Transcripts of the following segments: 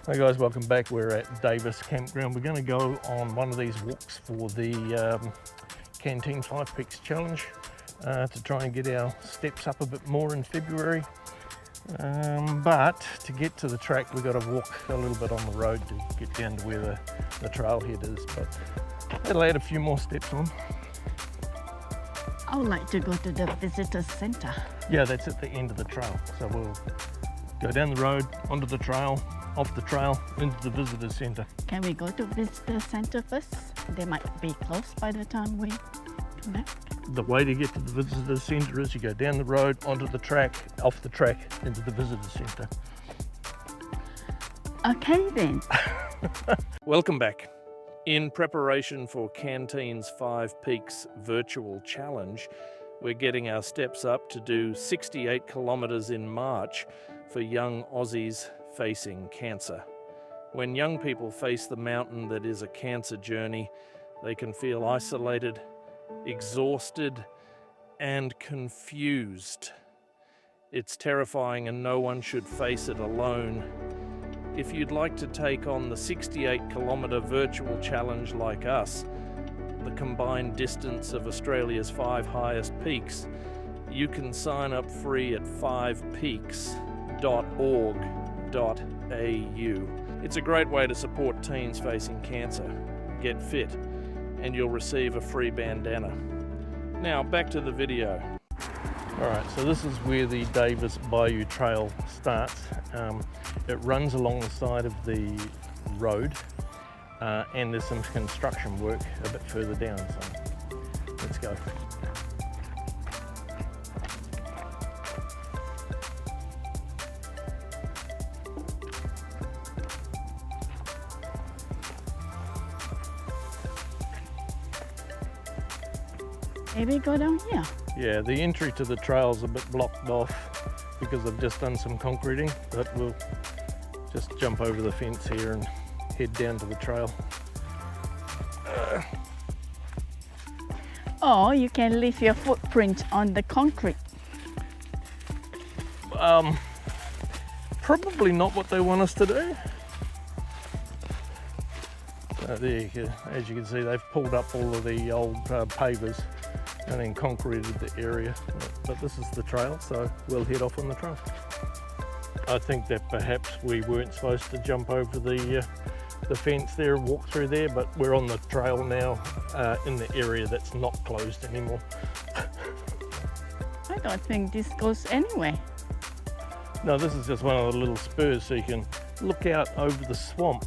Hey guys, welcome back. We're at Davis Campground. We're going to go on one of these walks for the Canteen 5 Peaks Challenge to try and get our steps up a bit more in February. But to get to the track, we've got to walk a little bit on the road to get down to where the trailhead is. But that'll add a few more steps on. I would like to go to the visitor center. Yeah, that's at the end of the trail. So we'll go down the road, onto the trail, off the trail, into the visitor center. Can we go to visitor center first? They might be closed by the time we come back. The way to get to the visitor center is you go down the road, onto the track, off the track, into the visitor center. Okay then. Welcome back. In preparation for Canteen's 5 Peaks virtual challenge, we're getting our steps up to do 68 kilometres in March for young Aussies facing cancer. When young people face the mountain that is a cancer journey, they can feel isolated, exhausted, and confused. It's terrifying and no one should face it alone. If you'd like to take on the 68-kilometre virtual challenge like us, the combined distance of Australia's 5 highest peaks, you can sign up free at 5peaks.org.au. It's a great way to support teens facing cancer. Get fit, and you'll receive a free bandana. Now back to the video. Alright, so this is where the Davis Bayou Trail starts. It runs along the side of the road, and there's some construction work a bit further down, so let's go. Maybe go down here. Yeah, the entry to the trail's a bit blocked off because I've just done some concreting, but we'll just jump over the fence here and head down to the trail. Or you can leave your footprint on the concrete. Probably not what they want us to do. There you go. As you can see, they've pulled up all of the old pavers and then concreted the area. But this is the trail, so we'll head off on the trail. I think that perhaps we weren't supposed to jump over the fence there and walk through there, but we're on the trail now in the area that's not closed anymore. I don't think this goes anywhere. No, this is just one of the little spurs so you can look out over the swamp.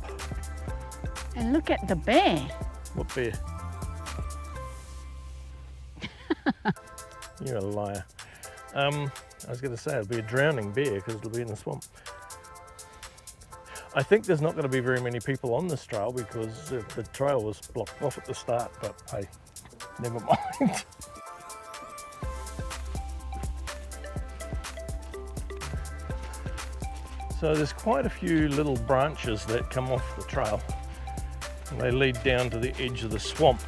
And look at the bear. What bear? You're a liar. I was going to say it'll be a drowning bear because it'll be in the swamp. I think there's not going to be very many people on this trail because the trail was blocked off at the start, but hey, never mind. So there's quite a few little branches that come off the trail. And they lead down to the edge of the swamp.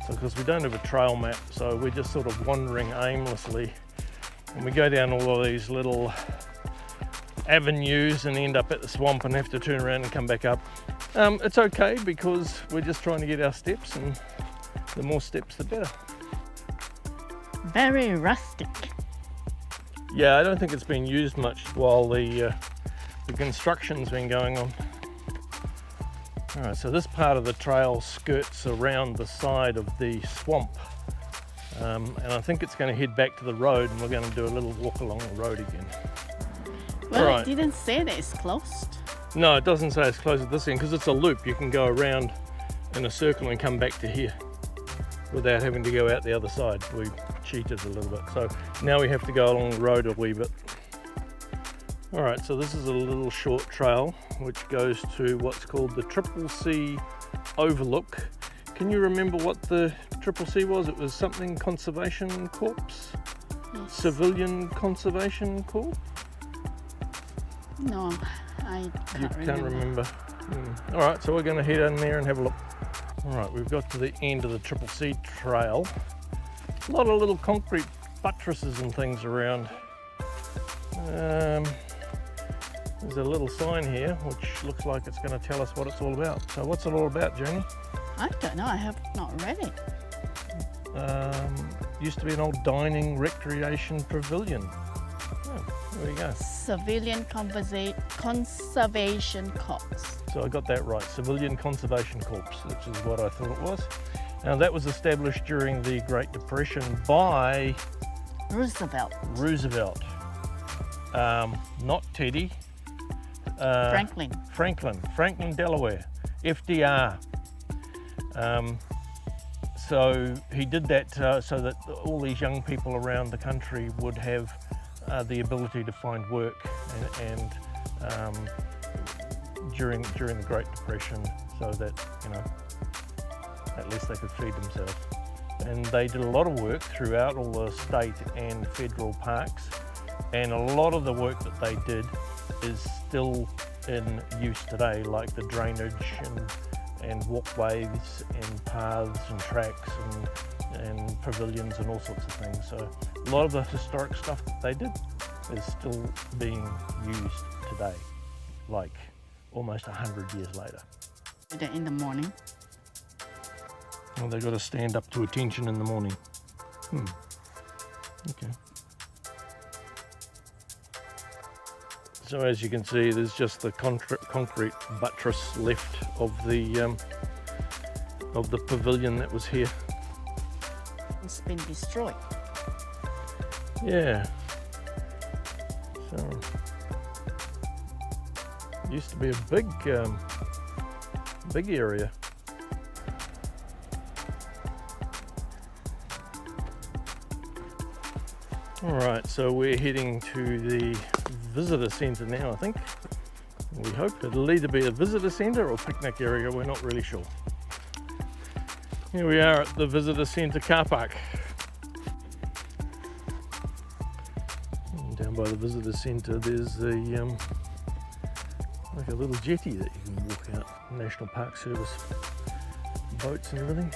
So because we don't have a trail map, so we're just sort of wandering aimlessly. And we go down all of these little avenues and end up at the swamp and have to turn around and come back up. It's okay because we're just trying to get our steps, and the more steps the better. Very rustic. Yeah, I don't think it's been used much while the construction's been going on. Alright, so this part of the trail skirts around the side of the swamp, and I think it's going to head back to the road, and we're going to do a little walk along the road again. Well, Right. It didn't say that it's closed. No, it doesn't say it's closed at this end because it's a loop. You can go around in a circle and come back to here without having to go out the other side. We cheated a little bit, so now we have to go along the road a wee bit. Alright, so this is a little short trail which goes to what's called the Triple C Overlook. Can you remember what the Triple C was? It was something Conservation Corps? Yes. Civilian Conservation Corps? No, I can't remember. Alright, so we're going to head in there and have a look. Alright, we've got to the end of the Triple C trail. A lot of little concrete buttresses and things around. There's a little sign here which looks like it's going to tell us what it's all about. So what's it all about, Jaynee? I don't know, I have not read it. Used to be an old dining recreation pavilion. Oh, there we go. Civilian Conservation Corps. So I got that right, Civilian Conservation Corps, which is what I thought it was. Now that was established during the Great Depression by Roosevelt. Not Teddy. Franklin, Delaware, FDR. So he did that so that all these young people around the country would have the ability to find work and during the Great Depression, so that, you know, at least they could feed themselves. And they did a lot of work throughout all the state and federal parks, and a lot of the work that they did is still in use today, like the drainage and walkways and paths and tracks and pavilions and all sorts of things. So a lot of the historic stuff that they did is still being used today, like almost 100 years later. In the morning. Well, they've got to stand up to attention in the morning. Okay. So as you can see, there's just the concrete buttress left of the pavilion that was here. It's been destroyed. Yeah. So it used to be a big area. All right, so we're heading to the visitor centre now, I think. We hope it'll either be a visitor centre or picnic area, we're not really sure. Here we are at the visitor centre car park. And down by the visitor centre there's like a little jetty that you can walk out, National Park Service boats and everything.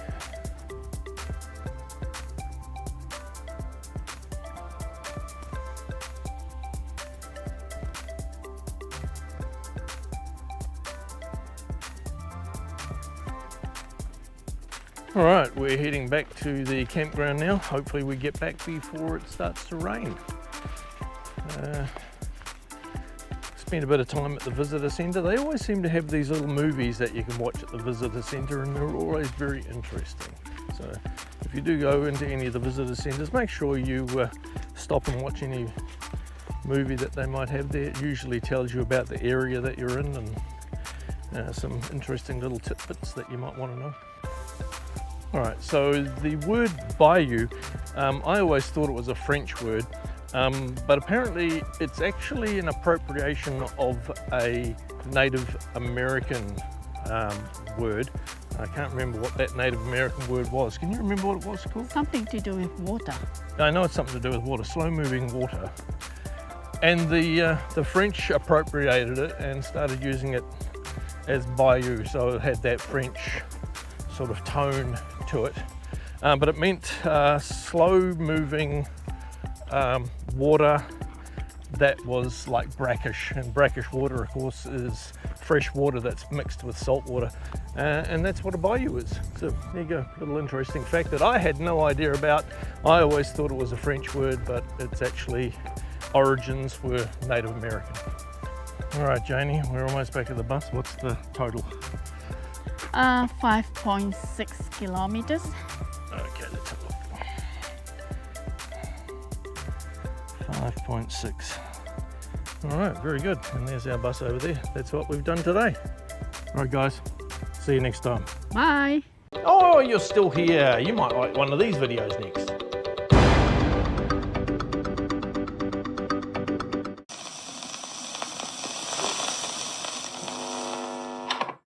All right, we're heading back to the campground now. Hopefully we get back before it starts to rain. Spent a bit of time at the visitor centre. They always seem to have these little movies that you can watch at the visitor centre, and they're always very interesting. So if you do go into any of the visitor centres, make sure you stop and watch any movie that they might have there. It usually tells you about the area that you're in and some interesting little tidbits that you might want to know. All right, so the word Bayou, I always thought it was a French word, but apparently it's actually an appropriation of a Native American word. I can't remember what that Native American word was. Can you remember what it was called? Something to do with water. I know it's something to do with water, slow-moving water. And the French appropriated it and started using it as Bayou, so it had that French sort of tone to it, but it meant slow-moving water that was like brackish, and brackish water, of course, is fresh water that's mixed with salt water, and that's what a bayou is. So there you go, little interesting fact that I had no idea about. I always thought it was a French word, but its actually origins were Native American. All right, Jaynee, we're almost back at the bus. What's the total? 5.6 kilometers. Okay, let's have a look. 5.6. All right, very good. And there's our bus over there. That's what we've done today. All right, guys, see you next time. Bye. Oh, you're still here. You might like one of these videos next.